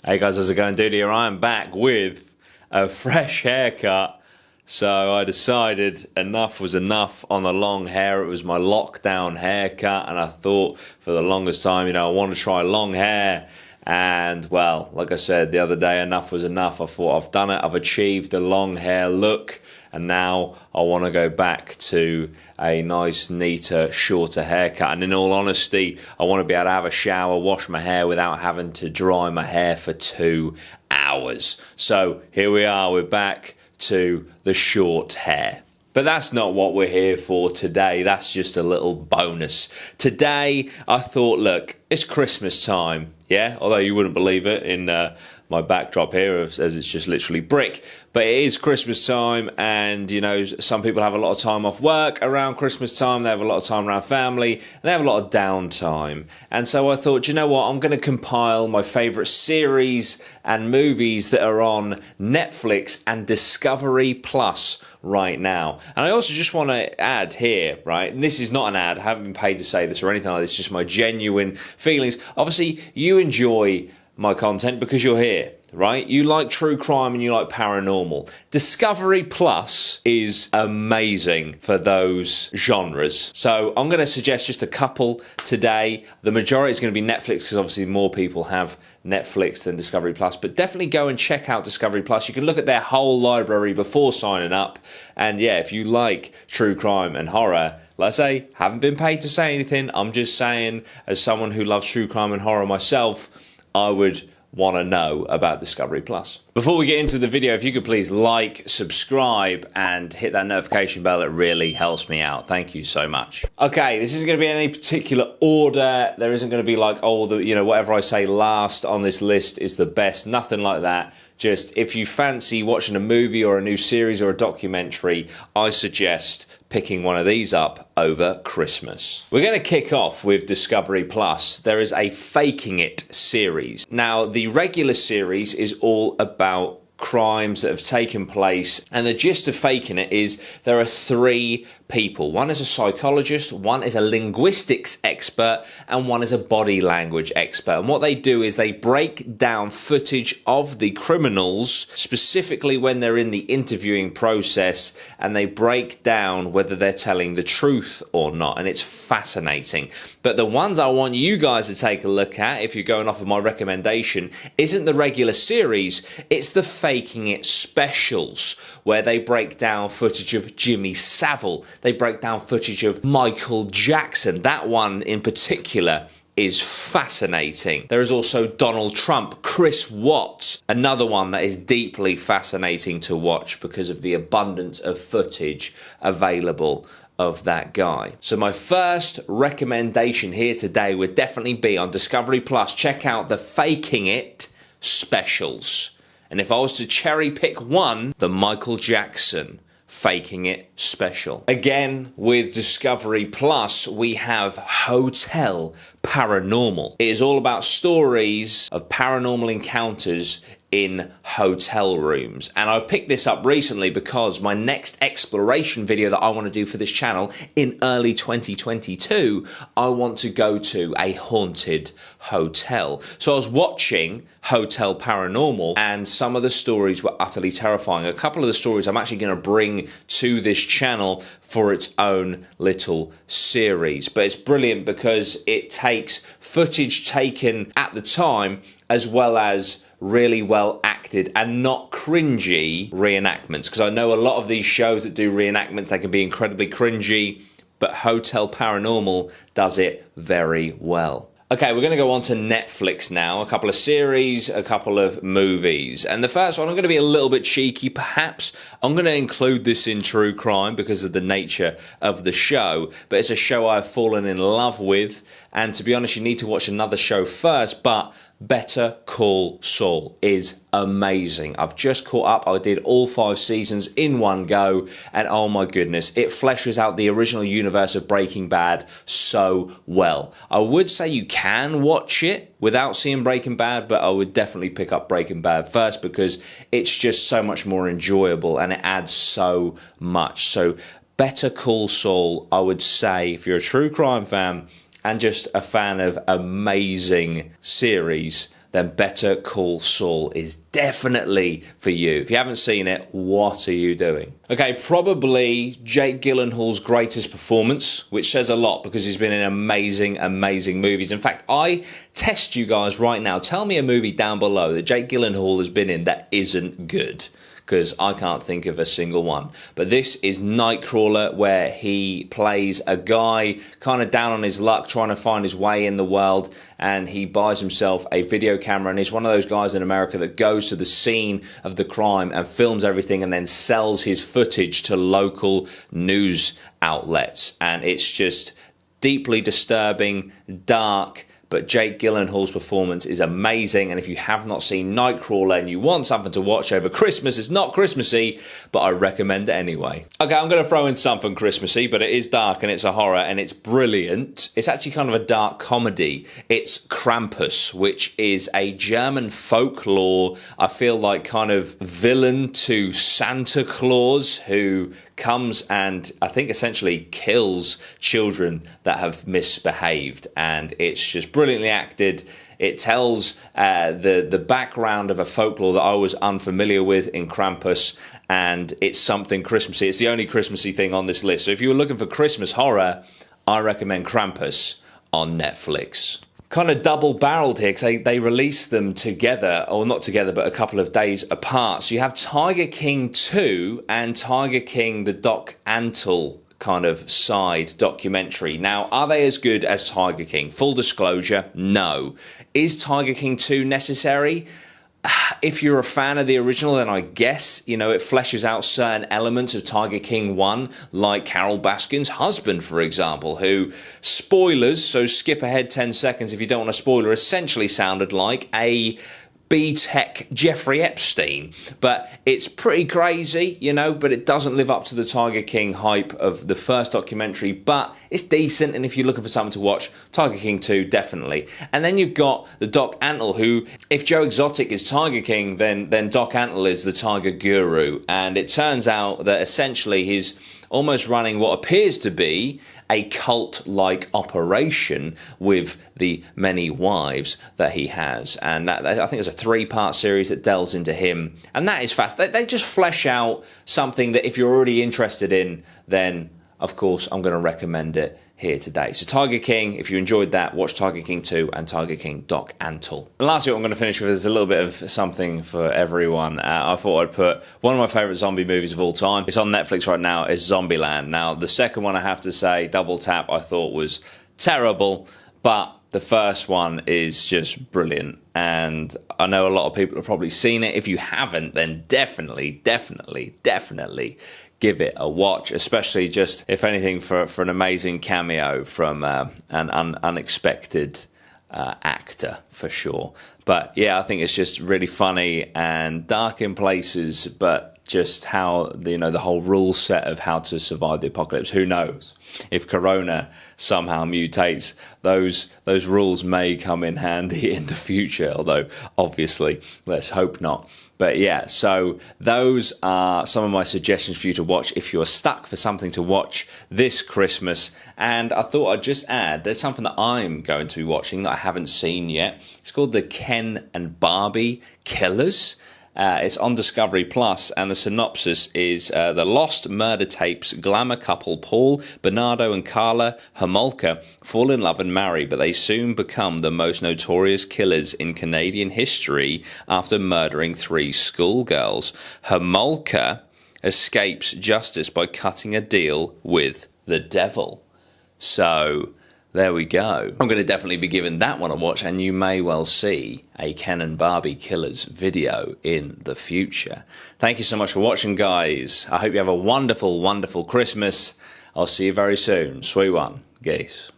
Hey guys, how's it going? Dudey here. I am back with a fresh haircut. So I decided enough was enough on the long hair. It was my lockdown haircut, and I thought for the longest time, I want to try long hair. And well, like I said the other day, enough was enough. I thought I've done it. I've achieved the long hair look, and now I want to go back to a nice, neater, shorter haircut. And in all honesty, I want to be able to have a shower, wash my hair without having to dry my hair for 2 hours. So here we are, we're back to the short hair. But that's not what we're here for today. That's just a little bonus. Today, I thought, look, it's Christmas time, yeah? Although you wouldn't believe it in my backdrop here, as it's just literally brick. But it is Christmas time, and, some people have a lot of time off work around Christmas time. They have a lot of time around family, and they have a lot of downtime. And so I thought, you know what? I'm going to compile my favourite series and movies that are on Netflix and Discovery Plus right now. And I also just want to add here, right, and this is not an ad, I haven't been paid to say this or anything like this, just my genuine feelings. Obviously, you enjoy my content because you're here, right? You like true crime and you like paranormal. Discovery Plus is amazing for those genres. So I'm going to suggest just a couple today. The majority is going to be Netflix because obviously more people have Netflix than Discovery Plus, but definitely go and check out Discovery Plus. You can look at their whole library before signing up. And yeah, if you like true crime and horror, like I say, haven't been paid to say anything. I'm just saying, as someone who loves true crime and horror myself, I would want to know about Discovery Plus. Before we get into the video, if you could please like, subscribe, and hit that notification bell, it really helps me out. Thank you so much. Okay, this isn't going to be in any particular order. There isn't going to be like, whatever I say last on this list is the best. Nothing like that. Just if you fancy watching a movie or a new series or a documentary, I suggest picking one of these up over Christmas. We're going to kick off with Discovery Plus. There is a Faking It series. Now, the regular series is all about crimes that have taken place, and the gist of Faking It is there are 3 people. One is a psychologist, one is a linguistics expert, and one is a body language expert. And what they do is they break down footage of the criminals, specifically when they're in the interviewing process, and they break down whether they're telling the truth or not. And it's fascinating. But the ones I want you guys to take a look at, if you're going off of my recommendation, isn't the regular series, it's the Faking It specials, where they break down footage of Jimmy Savile. They break down footage of Michael Jackson. That one in particular is fascinating. There is also Donald Trump, Chris Watts, another one that is deeply fascinating to watch because of the abundance of footage available of that guy. So my first recommendation here today would definitely be on Discovery Plus. Check out the Faking It specials. And if I was to cherry pick one, the Michael Jackson Faking It special. Again, with Discovery Plus, we have Hotel Paranormal. It is all about stories of paranormal encounters in hotel rooms. And I picked this up recently because my next exploration video that I want to do for this channel in early 2022, I want to go to a haunted hotel. So I was watching Hotel Paranormal, and some of the stories were utterly terrifying. A couple of the stories I'm actually going to bring to this channel for its own little series. But it's brilliant because it takes footage taken at the time as well as really well acted and not cringy reenactments, because I know a lot of these shows that do reenactments, they can be incredibly cringy, but Hotel Paranormal does it very well. Okay, we're going to go on to Netflix now. A couple of series, a couple of movies. And the first one, I'm going to be a little bit cheeky, perhaps. I'm going to include this in true crime because of the nature of the show. But it's a show I've fallen in love with. And to be honest, you need to watch another show first. But Better Call Saul is amazing. I've just caught up. I did all 5 seasons in one go, and oh my goodness, it fleshes out the original universe of Breaking Bad so well. I would say you can watch it without seeing Breaking Bad, but I would definitely pick up Breaking Bad first because it's just so much more enjoyable and it adds so much. So Better Call Saul, I would say, if you're a true crime fan and just a fan of amazing series, then Better Call Saul is definitely for you. If you haven't seen it, what are you doing? Okay, probably Jake Gyllenhaal's greatest performance, which says a lot because he's been in amazing, amazing movies. In fact, I test you guys right now. Tell me a movie down below that Jake Gyllenhaal has been in that isn't good, because I can't think of a single one. But this is Nightcrawler, where he plays a guy kind of down on his luck, trying to find his way in the world, and he buys himself a video camera, and he's one of those guys in America that goes to the scene of the crime and films everything and then sells his footage to local news outlets. And it's just deeply disturbing, dark, but Jake Gyllenhaal's performance is amazing. And if you have not seen Nightcrawler and you want something to watch over Christmas, it's not Christmassy, but I recommend it anyway. Okay, I'm going to throw in something Christmassy, but it is dark and it's a horror and it's brilliant. It's actually kind of a dark comedy. It's Krampus, which is a German folklore, I feel like kind of villain to Santa Claus, who comes and I think essentially kills children that have misbehaved, and it's just brilliantly acted. It tells the background of a folklore that I was unfamiliar with in Krampus, and it's something Christmassy. It's the only Christmassy thing on this list. So if you were looking for Christmas horror, I recommend Krampus on Netflix. Kind of double-barreled here because they released them together, or not together, but a couple of days apart. So you have Tiger King 2 and Tiger King the Doc Antle kind of side documentary. Now, are they as good as Tiger King? Full disclosure, no. Is Tiger King 2 necessary? If you're a fan of the original, then I guess, you know, it fleshes out certain elements of Tiger King 1, like Carol Baskin's husband, for example, who, spoilers, so skip ahead 10 seconds if you don't want a spoiler, essentially sounded like a B-Tech Jeffrey Epstein. But it's pretty crazy, you know, but it doesn't live up to the Tiger King hype of the first documentary, but it's decent, and if you're looking for something to watch, Tiger King 2, definitely. And then you've got the Doc Antle, who, if Joe Exotic is Tiger King, then Doc Antle is the Tiger Guru, and it turns out that essentially he's almost running what appears to be a cult-like operation with the many wives that he has. And that, I think it's a 3-part series that delves into him. And that is fast. They just flesh out something that if you're already interested in, then, of course, I'm going to recommend it here today. So Tiger King, if you enjoyed that, watch Tiger King 2 and Tiger King Doc Antle. And lastly, what I'm going to finish with is a little bit of something for everyone. I thought I'd put one of my favourite zombie movies of all time. It's on Netflix right now. It's Zombieland. Now, the second one, I have to say, Double Tap, I thought was terrible, but the first one is just brilliant. And I know a lot of people have probably seen it. If you haven't, then definitely give it a watch, especially just, if anything, for an amazing cameo from an unexpected actor, for sure. But yeah, I think it's just really funny and dark in places, but just how, you know, the whole rule set of how to survive the apocalypse. Who knows? If Corona somehow mutates, those rules may come in handy in the future, although obviously let's hope not. But yeah, so those are some of my suggestions for you to watch if you're stuck for something to watch this Christmas. And I thought I'd just add, there's something that I'm going to be watching that I haven't seen yet. It's called the Ken and Barbie Killers. It's on Discovery Plus, and the synopsis is the lost murder tapes glamour couple Paul, Bernardo and Carla Homolka fall in love and marry, but they soon become the most notorious killers in Canadian history after murdering 3 schoolgirls. Homolka escapes justice by cutting a deal with the devil. So there we go. I'm going to definitely be giving that one a watch, and you may well see a Ken and Barbie Killers video in the future. Thank you so much for watching, guys. I hope you have a wonderful, wonderful Christmas. I'll see you very soon. Sweet one. Geese.